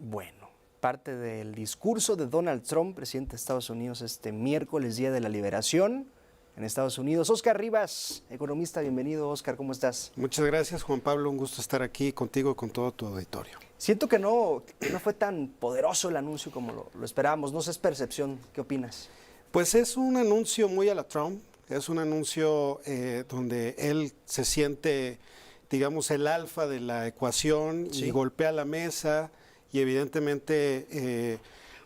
Bueno, parte del discurso de Donald Trump, presidente de Estados Unidos, este miércoles, Día de la Liberación en Estados Unidos. Óscar Rivas, economista, bienvenido. Óscar, ¿cómo estás? Muchas gracias, Juan Pablo. Un gusto estar aquí contigo y con todo tu auditorio. Siento que no fue tan poderoso el anuncio como lo esperábamos. No sé, es percepción. ¿Qué opinas? Pues es un anuncio muy a la Trump. Es un anuncio donde él se siente, digamos, el alfa de la ecuación, sí, y golpea la mesa y evidentemente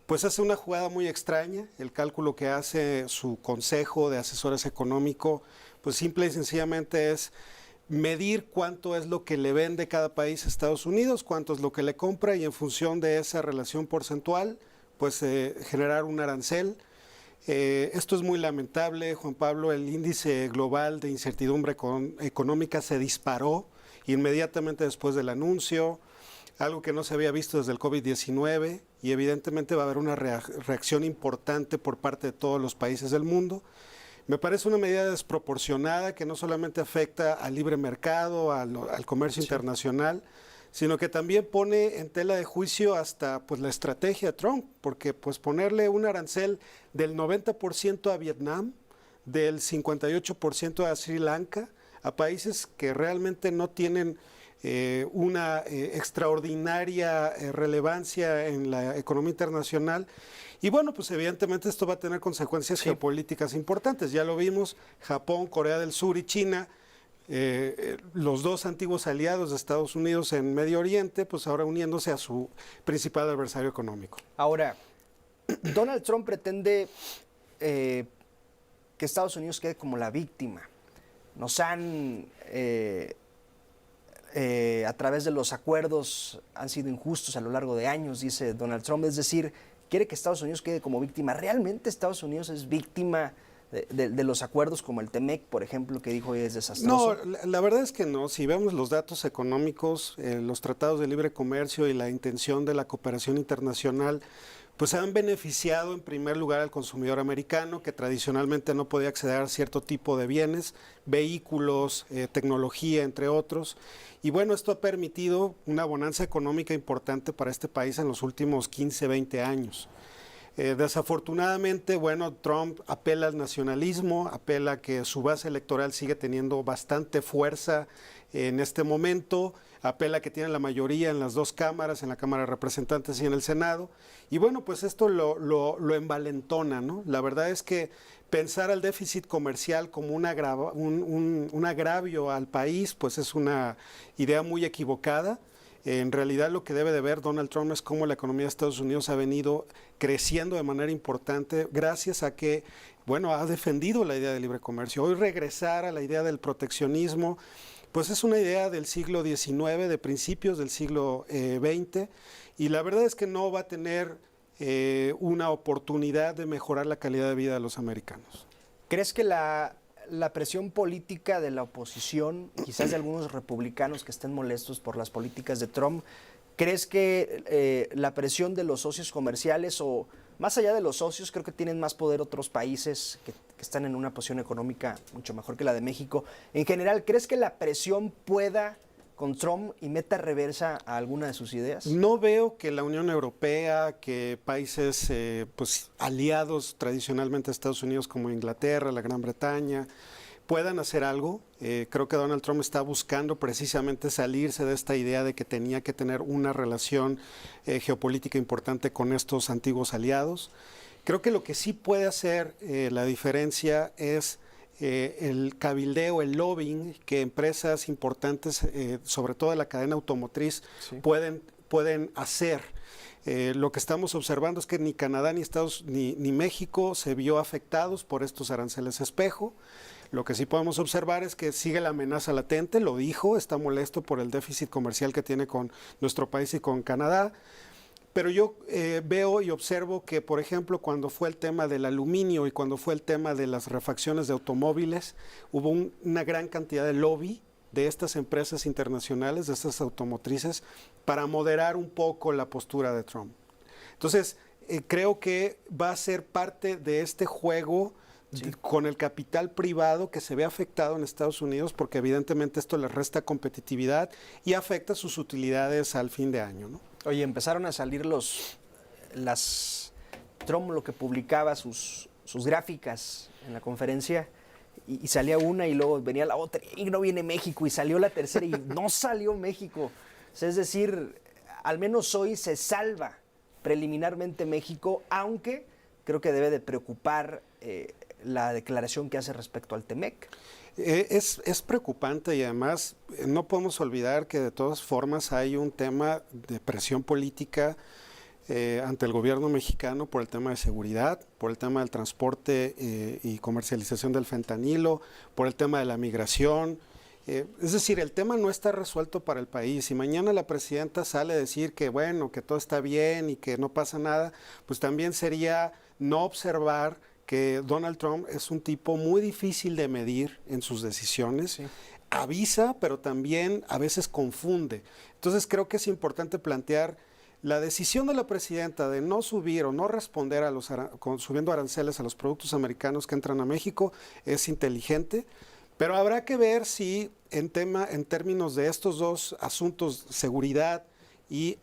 pues hace una jugada muy extraña. El cálculo que hace su consejo de asesores económico, pues simple y sencillamente es medir cuánto es lo que le vende cada país a Estados Unidos, cuánto es lo que le compra, y en función de esa relación porcentual, pues generar un arancel. Esto es muy lamentable, Juan Pablo. El índice global de incertidumbre económica se disparó inmediatamente después del anuncio, algo que no se había visto desde el COVID-19, y evidentemente va a haber una reacción importante por parte de todos los países del mundo. Me parece una medida desproporcionada que no solamente afecta al libre mercado, al comercio internacional, sino que también pone en tela de juicio hasta pues la estrategia de Trump, porque pues ponerle un arancel del 90% a Vietnam, del 58% a Sri Lanka, a países que realmente no tienen una extraordinaria relevancia en la economía internacional. Y bueno, pues evidentemente esto va a tener consecuencias geopolíticas importantes. Ya lo vimos, Japón, Corea del Sur y China, los dos antiguos aliados de Estados Unidos en Medio Oriente, pues ahora uniéndose a su principal adversario económico. Ahora, Donald Trump pretende que Estados Unidos quede como la víctima. Nos han, a través de los acuerdos, han sido injustos a lo largo de años, dice Donald Trump. Es decir, quiere que Estados Unidos quede como víctima. ¿Realmente Estados Unidos es víctima de los acuerdos como el TEMEC, por ejemplo, que dijo hoy es desastroso? No, la verdad es que no. Si vemos los datos económicos, los tratados de libre comercio y la intención de la cooperación internacional, pues han beneficiado en primer lugar al consumidor americano, que tradicionalmente no podía acceder a cierto tipo de bienes, vehículos, tecnología, entre otros. Y bueno, esto ha permitido una bonanza económica importante para este país en los últimos 15, 20 años. Desafortunadamente, bueno, Trump apela al nacionalismo, apela a que su base electoral sigue teniendo bastante fuerza en este momento, apela a que tiene la mayoría en las dos cámaras, en la Cámara de Representantes y en el Senado, y bueno, pues esto lo envalentona, ¿no? La verdad es que pensar al déficit comercial como un agravio al país, pues es una idea muy equivocada. En realidad lo que debe de ver Donald Trump es cómo la economía de Estados Unidos ha venido creciendo de manera importante gracias a que, bueno, ha defendido la idea del libre comercio. Hoy regresar a la idea del proteccionismo, pues es una idea del siglo XIX, de principios del siglo XX, y la verdad es que no va a tener una oportunidad de mejorar la calidad de vida de los americanos. ¿Crees que la presión política de la oposición, quizás de algunos republicanos que estén molestos por las políticas de Trump, crees que la presión de los socios comerciales, o más allá de los socios, creo que tienen más poder otros países que están en una posición económica mucho mejor que la de México? En general, ¿crees que la presión pueda con Trump y meta reversa a alguna de sus ideas? No veo que la Unión Europea, que países pues aliados tradicionalmente a Estados Unidos como Inglaterra, la Gran Bretaña, puedan hacer algo. Creo que Donald Trump está buscando precisamente salirse de esta idea de que tenía que tener una relación geopolítica importante con estos antiguos aliados. Creo que lo que sí puede hacer la diferencia es el cabildeo, el lobbying que empresas importantes, sobre todo de la cadena automotriz, pueden hacer. Lo que estamos observando es que ni Canadá ni México se vio afectados por estos aranceles espejo. Lo que sí podemos observar es que sigue la amenaza latente, lo dijo, está molesto por el déficit comercial que tiene con nuestro país y con Canadá. Pero yo veo y observo que, por ejemplo, cuando fue el tema del aluminio y cuando fue el tema de las refacciones de automóviles, hubo una gran cantidad de lobby de estas empresas internacionales, de estas automotrices, para moderar un poco la postura de Trump. Entonces, creo que va a ser parte de este juego con el capital privado que se ve afectado en Estados Unidos, porque evidentemente esto les resta competitividad y afecta sus utilidades al fin de año, ¿no? Oye, empezaron a salir Trump lo que publicaba sus gráficas en la conferencia y salía una y luego venía la otra y no viene México y salió la tercera y no salió México. O sea, es decir, al menos hoy se salva preliminarmente México, aunque creo que debe de preocupar la declaración que hace respecto al TEMEC. Es preocupante y además no podemos olvidar que de todas formas hay un tema de presión política ante el gobierno mexicano por el tema de seguridad, por el tema del transporte y comercialización del fentanilo, por el tema de la migración. Es decir, el tema no está resuelto para el país. Si mañana la presidenta sale a decir que bueno, que todo está bien y que no pasa nada, pues también sería no observar que Donald Trump es un tipo muy difícil de medir en sus decisiones. Sí. Avisa, pero también a veces confunde. Entonces creo que es importante plantear la decisión de la presidenta de no subir o no responder a subiendo aranceles a los productos americanos que entran a México es inteligente, pero habrá que ver si en términos de estos dos asuntos, seguridad y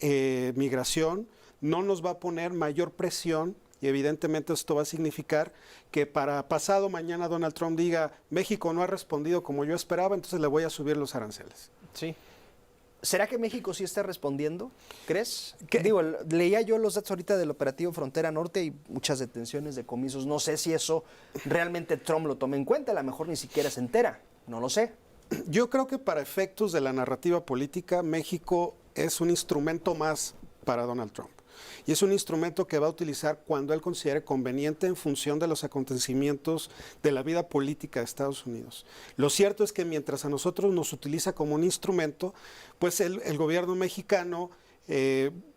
migración, no nos va a poner mayor presión. Y evidentemente esto va a significar que para pasado mañana Donald Trump diga México no ha respondido como yo esperaba, entonces le voy a subir los aranceles. Sí. ¿Será que México sí está respondiendo? ¿Crees? Digo, leía yo los datos ahorita del operativo Frontera Norte y muchas detenciones, decomisos. No sé si eso realmente Trump lo toma en cuenta, a lo mejor ni siquiera se entera. No lo sé. Yo creo que para efectos de la narrativa política, México es un instrumento más para Donald Trump. Y es un instrumento que va a utilizar cuando él considere conveniente en función de los acontecimientos de la vida política de Estados Unidos. Lo cierto es que mientras a nosotros nos utiliza como un instrumento, pues el gobierno mexicano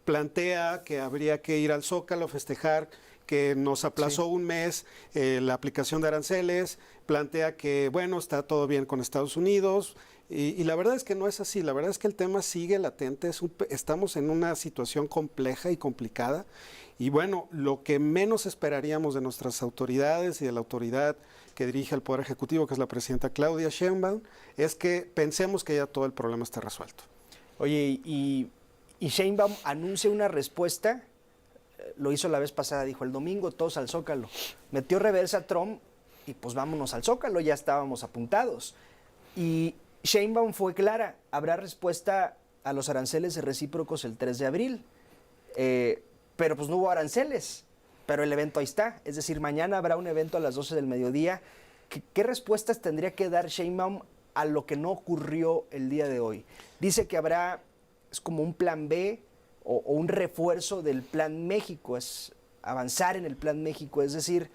plantea que habría que ir al Zócalo a festejar que nos aplazó un mes la aplicación de aranceles, plantea que, bueno, está todo bien con Estados Unidos, y la verdad es que no es así, la verdad es que el tema sigue latente, estamos en una situación compleja y complicada, y bueno, lo que menos esperaríamos de nuestras autoridades y de la autoridad que dirige el Poder Ejecutivo, que es la presidenta Claudia Sheinbaum, es que pensemos que ya todo el problema está resuelto. Oye, y Sheinbaum anuncia una respuesta, lo hizo la vez pasada, dijo el domingo todos al Zócalo, metió reversa a Trump y pues vámonos al Zócalo, ya estábamos apuntados. Y Sheinbaum fue clara, habrá respuesta a los aranceles recíprocos el 3 de abril, pero pues no hubo aranceles, pero el evento ahí está, es decir, mañana habrá un evento a las 12 del mediodía. ¿Qué respuestas tendría que dar Sheinbaum a lo que no ocurrió el día de hoy? Dice que es como un plan B o un refuerzo del plan México, es avanzar en el plan México, es decir,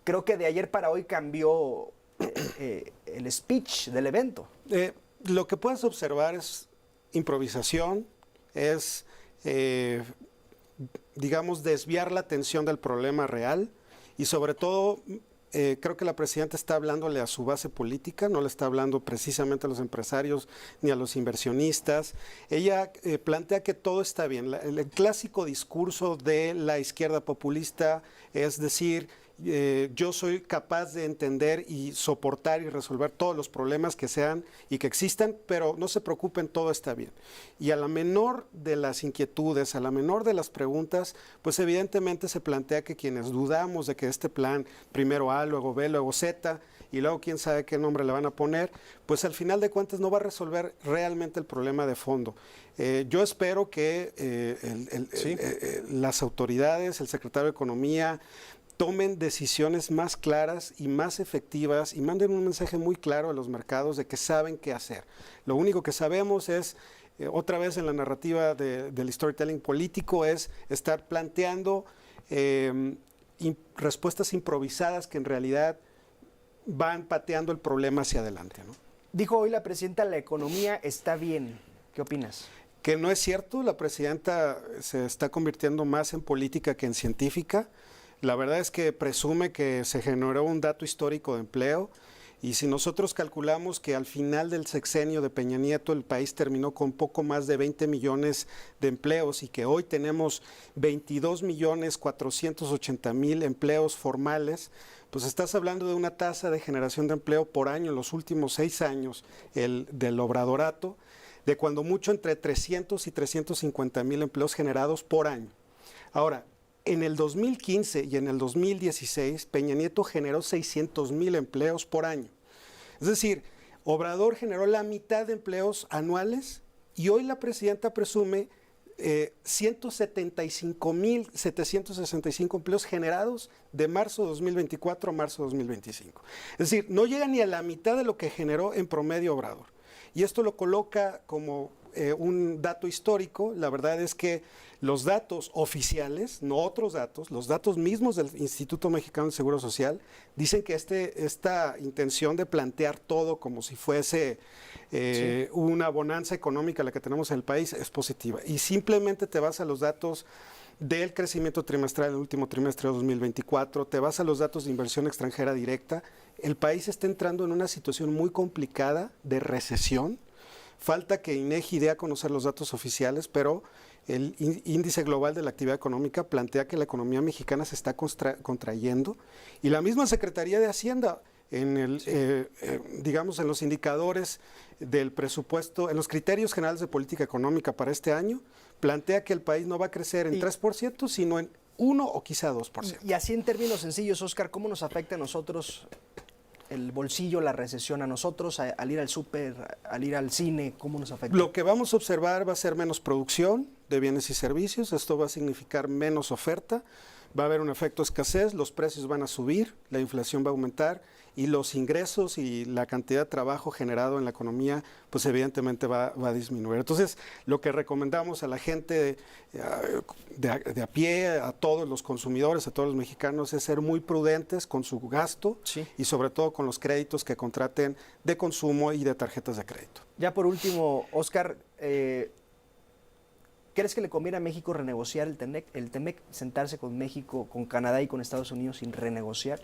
creo que de ayer para hoy cambió el speech del evento. Lo que puedes observar es improvisación, es, digamos, desviar la atención del problema real y sobre todo creo que la presidenta está hablándole a su base política, no le está hablando precisamente a los empresarios ni a los inversionistas. Ella plantea que todo está bien. El clásico discurso de la izquierda populista es decir, yo soy capaz de entender y soportar y resolver todos los problemas que sean y que existan, pero no se preocupen, todo está bien. Y a la menor de las inquietudes, a la menor de las preguntas, pues evidentemente se plantea que quienes dudamos de que este plan, primero A, luego B, luego Z, y luego quién sabe qué nombre le van a poner, pues al final de cuentas no va a resolver realmente el problema de fondo. Yo espero que las autoridades, el secretario de Economía, tomen decisiones más claras y más efectivas y manden un mensaje muy claro a los mercados de que saben qué hacer. Lo único que sabemos es, otra vez en la narrativa del storytelling político, es estar planteando respuestas improvisadas que en realidad van pateando el problema hacia adelante, ¿no? Dijo hoy la presidenta, la economía está bien. ¿Qué opinas? Que no es cierto, la presidenta se está convirtiendo más en política que en científica. La verdad es que presume que se generó un dato histórico de empleo y si nosotros calculamos que al final del sexenio de Peña Nieto el país terminó con poco más de 20 millones de empleos y que hoy tenemos 22.480.000 empleos formales, pues estás hablando de una tasa de generación de empleo por año en los últimos 6 años del obradorato de cuando mucho entre 300 y 350 mil empleos generados por año. Ahora, en el 2015 y en el 2016, Peña Nieto generó 600 mil empleos por año. Es decir, Obrador generó la mitad de empleos anuales y hoy la presidenta presume 175.765 empleos generados de marzo de 2024 a marzo de 2025. Es decir, no llega ni a la mitad de lo que generó en promedio Obrador. Y esto lo coloca como un dato histórico. La verdad es que los datos oficiales, no otros datos, los datos mismos del Instituto Mexicano del Seguro Social, dicen que esta intención de plantear todo como si fuese una bonanza económica la que tenemos en el país es positiva. Y simplemente te vas a los datos del crecimiento trimestral en el último trimestre de 2024, te vas a los datos de inversión extranjera directa, el país está entrando en una situación muy complicada de recesión. Falta que INEGI dé a conocer los datos oficiales, pero el índice global de la actividad económica plantea que la economía mexicana se está contrayendo y la misma Secretaría de Hacienda digamos en los indicadores del presupuesto, en los criterios generales de política económica para este año, plantea que el país no va a crecer en 3%, sino en 1 o quizá 2%. Y así en términos sencillos, Óscar, ¿cómo nos afecta a nosotros el bolsillo, la recesión a nosotros, al ir al súper, al ir al cine? ¿Cómo nos afecta? Lo que vamos a observar va a ser menos producción de bienes y servicios, esto va a significar menos oferta, va a haber un efecto escasez, los precios van a subir, la inflación va a aumentar y los ingresos y la cantidad de trabajo generado en la economía, pues evidentemente va a disminuir. Entonces, lo que recomendamos a la gente de a pie, a todos los consumidores, a todos los mexicanos, es ser muy prudentes con su gasto y sobre todo con los créditos que contraten de consumo y de tarjetas de crédito. Ya por último, Óscar, ¿crees que le conviene a México renegociar el TEMEC, sentarse con México, con Canadá y con Estados Unidos sin renegociar?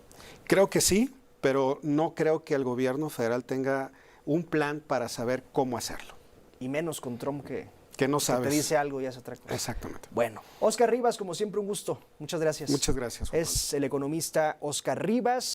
Creo que sí, pero no creo que el gobierno federal tenga un plan para saber cómo hacerlo. Y menos con Trump que no sabes. Que te dice algo y hace otra cosa. Exactamente. Bueno, Óscar Rivas, como siempre, un gusto. Muchas gracias. Muchas gracias, Juan Pablo. Es el economista Óscar Rivas.